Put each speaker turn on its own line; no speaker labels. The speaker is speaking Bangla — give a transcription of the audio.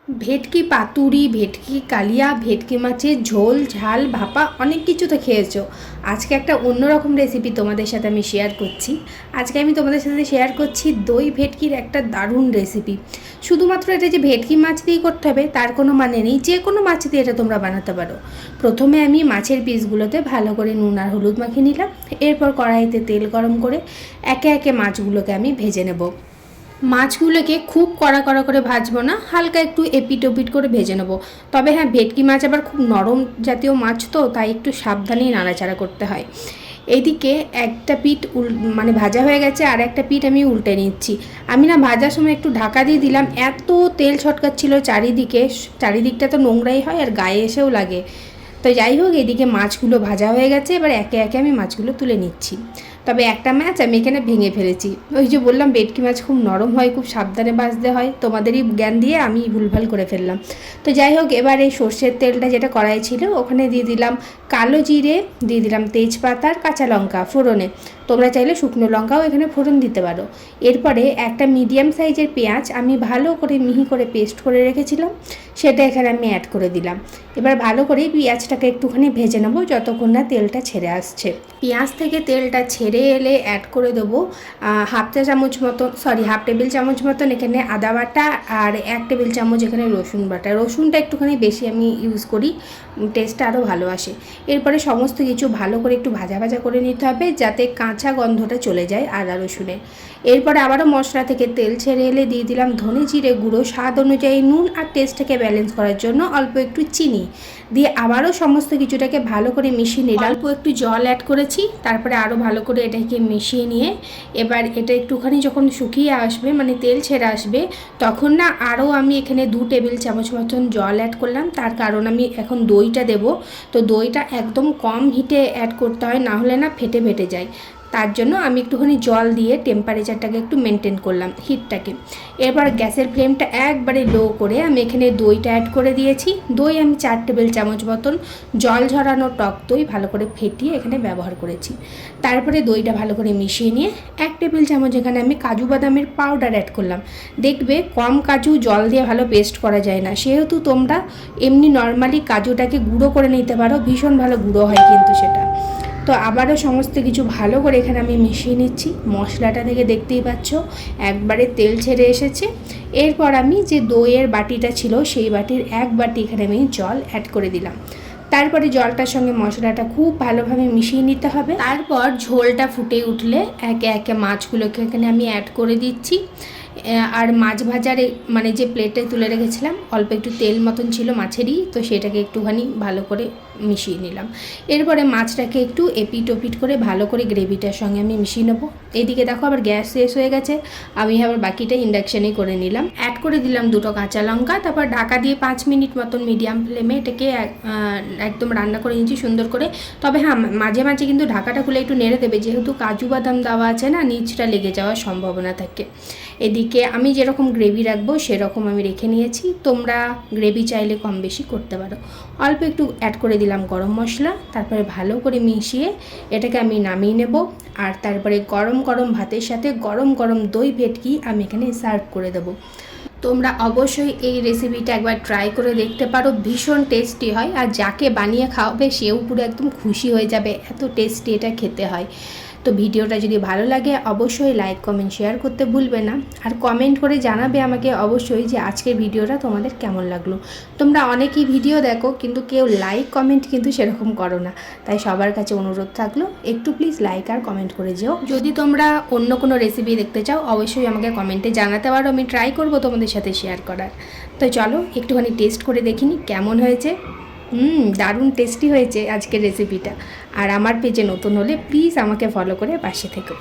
ভেটকি পাতুরি, ভেটকি কালিয়া, ভেটকি মাছের ঝোল, ঝাল, ভাপা অনেক কিছু তো খেয়েছো। আজকে একটা অন্যরকম রেসিপি তোমাদের সাথে আমি শেয়ার করছি। আজকে আমি তোমাদের সাথে শেয়ার করছি দই ভেটকির একটা দারুণ রেসিপি। শুধুমাত্র এটা যে ভেটকি মাছ দিয়েই করতে হবে তার কোনো মানে নেই, যে কোনো মাছ দিয়ে এটা তোমরা বানাতে পারো। প্রথমে আমি মাছের পিসগুলোতে ভালো করে নুন আর হলুদ মাখিয়ে নিলাম। এরপর কড়াইতে তেল গরম করে একে একে মাছগুলোকে আমি ভেজে নেব। মাছগুলোকে খুব কড়া কড়া করে ভাজবো না, হালকা একটু এপিট ওপিট করে ভেজে নেবো। তবে হ্যাঁ, ভেটকি মাছ আবার খুব নরম জাতীয় মাছ, তো তাই একটু সাবধানেই নাড়াচাড়া করতে হয়। এইদিকে একটা পিঠ ভাজা হয়ে গেছে, আর একটা পিঠ আমি উল্টে নিচ্ছি। আমি না ভাজার সময় একটু ঢাকা দিয়ে দিলাম, এত তেল ছটকাচ্ছিল চারিদিকে, চারিদিকটা তো নোংরাই হয় আর গায়ে এসেও লাগে। তো যাই হোক, এদিকে মাছগুলো ভাজা হয়ে গেছে, এবার একে একে আমি মাছগুলো তুলে নিচ্ছি। তবে একটা মাছ আমি এখানে ভেঙে ফেলেছি। ওই যে বললাম ভেটকি মাছ খুব নরম হয়, খুব সাবধানে ভাজতে হয়, তোমাদেরই জ্ঞান দিয়ে আমি ভুলভাল করে ফেললাম। তো যাই হোক, এবার এই সর্ষের তেলটা যেটা কড়াই ছিল ওখানে দিয়ে দিলাম কালো জিরে, দিয়ে দিলাম তেজপাতা আর কাঁচা লঙ্কা ফোড়নে। তোমরা চাইলে শুকনো লঙ্কাও এখানে ফোড়ন দিতে পারো। এরপরে একটা মিডিয়াম সাইজের পেঁয়াজ আমি ভালো করে মিহি করে পেস্ট করে রেখেছিলাম, সেটা এখানে আমি অ্যাড করে দিলাম। এবার ভালো করে পেঁয়াজটাকে একটুখানি ভেজে নেবো যতক্ষণ না তেলটা ছেড়ে আসছে। পেঁয়াজ থেকে তেলটা ছেড়ে এলে অ্যাড করে দেবো হাফ টেবিল চামচ মতন এখানে আদা বাটা, আর 1 টেবিল চামচ এখানে রসুন বাটা। রসুনটা একটুখানি বেশি আমি ইউজ করি, টেস্টটা আরও ভালো আসে। এরপরে সমস্ত কিছু ভালো করে একটু ভাজা ভাজা করে নিতে হবে যাতে কাঁচা গন্ধটা চলে যায় আদা রসুনের। এরপরে আবারও মশলা থেকে তেল ছেড়ে এলে দিয়ে দিলাম ধনে জিরে গুঁড়ো, স্বাদ অনুযায়ী নুন, আর টেস্টটাকে ব্যালেন্স করার জন্য অল্প একটু চিনি দিয়ে আবারও সমস্ত কিছুটাকে ভালো করে মিশিয়ে নিলাম। অল্প একটু জল অ্যাড করেছি, তারপরে আরও ভালো করে এটাকে মিশিয়ে নিয়ে এবার এটা একটুখানি যখন শুকিয়ে আসবে, তেল ছেড়ে আসবে, তখন না আরও আমি এখানে 2 টেবিল চামচ মতন জল অ্যাড করলাম। তার কারণ আমি এখন দইটা দেব, তো দইটা একদম কম হিটে অ্যাড করতে হয়, না হলে না ফেটে ফেটে যায়। তার জন্য আমি একটুখানি জল দিয়ে টেম্পারেচারটাকে একটু মেনটেন করলাম, হিটটাকে। এরপর গ্যাসের ফ্লেমটা একবারে লো করে আমি এখানে দইটা অ্যাড করে দিয়েছি। দই আমি 4 টেবিল চামচ মতন জল ঝরানো টক দই ভালো করে ফেটিয়ে এখানে ব্যবহার করেছি। তারপরে দইটা ভালো করে মিশিয়ে নিয়ে 1 টেবিল চামচ এখানে আমি কাজু বাদামের পাউডার অ্যাড করলাম। দেখবে কম কাজু জল দিয়ে ভালো পেস্ট করা যায় না, সেহেতু তোমরা এমনি নর্মালি কাজুটাকে গুঁড়ো করে নিতে পারো, ভীষণ ভালো গুঁড়ো হয় কিন্তু সেটা। তো আবারও সমস্ত কিছু ভালো করে এখানে আমি মিশিয়ে নিচ্ছি। মশলাটা থেকে দেখতেই পাচ্ছ একবারে তেল ছেড়ে এসেছে। এরপর আমি যে দইয়ের বাটিটা ছিল সেই বাটির 1 বাটি এখানে আমি জল অ্যাড করে দিলাম। তারপরে জলটার সঙ্গে মশলাটা খুব ভালোভাবে মিশিয়ে নিতে হবে। তারপর ঝোলটা ফুটে উঠলে একে একে মাছগুলোকে এখানে আমি অ্যাড করে দিচ্ছি। আর মাছ ভাজার যে প্লেটে তুলে রেখেছিলাম অল্প একটু তেল মতন ছিল মাছেরই, তো সেটাকে একটুখানি ভালো করে মিশিয়ে নিলাম। এরপরে মাছটাকে একটু এপিট ওপিট করে ভালো করে গ্রেভিটার সঙ্গে আমি মিশিয়ে নেবো। এদিকে দেখো আবার গ্যাস শেষ হয়ে গেছে, আমি আবার বাকিটা ইন্ডাকশানেই করে নিলাম। অ্যাড করে দিলাম 2টো কাঁচা লঙ্কা, তারপর ঢাকা দিয়ে 5 মিনিট মতন মিডিয়াম ফ্লেমে এটাকে একদম রান্না করে নিয়েছি সুন্দর করে। তবে হ্যাঁ, মাঝে মাঝে কিন্তু ঢাকাটা খুলে একটু নেড়ে দেবে, যেহেতু কাজু বাদাম দেওয়া আছে না, নিচটা লেগে যাওয়ার সম্ভাবনা থাকে। এদিকে আমি যেরকম গ্রেভি রাখবো সেরকম আমি রেখে নিয়েছি, তোমরা গ্রেভি চাইলে কম বেশি করতে পারো। অল্প একটু অ্যাড করে দিলাম গরম মশলা, তারপরে ভালো করে মিশিয়ে এটাকে আমি নামিয়ে নেব। আর তারপরে গরম গরম ভাতের সাথে গরম গরম দই ভেটকি আমি এখানে সার্ভ করে দেবো। তোমরা অবশ্যই এই রেসিপিটা একবার ট্রাই করে দেখতে পারো, ভীষণ টেস্টি হয়, আর যাকে বানিয়ে খাওয়াবে সেও পুরো একদম খুশি হয়ে যাবে, এত টেস্টি এটা খেতে হয়। তো ভিডিওটা যদি ভালো লাগে অবশ্যই লাইক কমেন্ট শেয়ার করতে ভুলবে না, আর কমেন্ট করে জানাবে আমাকে অবশ্যই যে আজকের ভিডিওটা তোমাদের কেমন লাগলো। তোমরা অনেকেই ভিডিও দেখো কিন্তু কেউ লাইক কমেন্ট কিন্তু সেরকম করো না, তাই সবার কাছে অনুরোধ থাকলো একটু প্লিজ লাইক আর কমেন্ট করে যেও। যদি তোমরা অন্য কোনো রেসিপি দেখতে চাও অবশ্যই আমাকে কমেন্টে জানাতে পারো, আমি ট্রাই করব তোমাদের সাথে শেয়ার করার। তো চলো একটুখানি টেস্ট করে দেখিনি কেমন হয়েছে। দারুণ টেস্টি হয়েছে আজকের রেসিপিটা। আর আমার পেজে নতুন হলে প্লিজ আমাকে ফলো করে পাশে থেকো।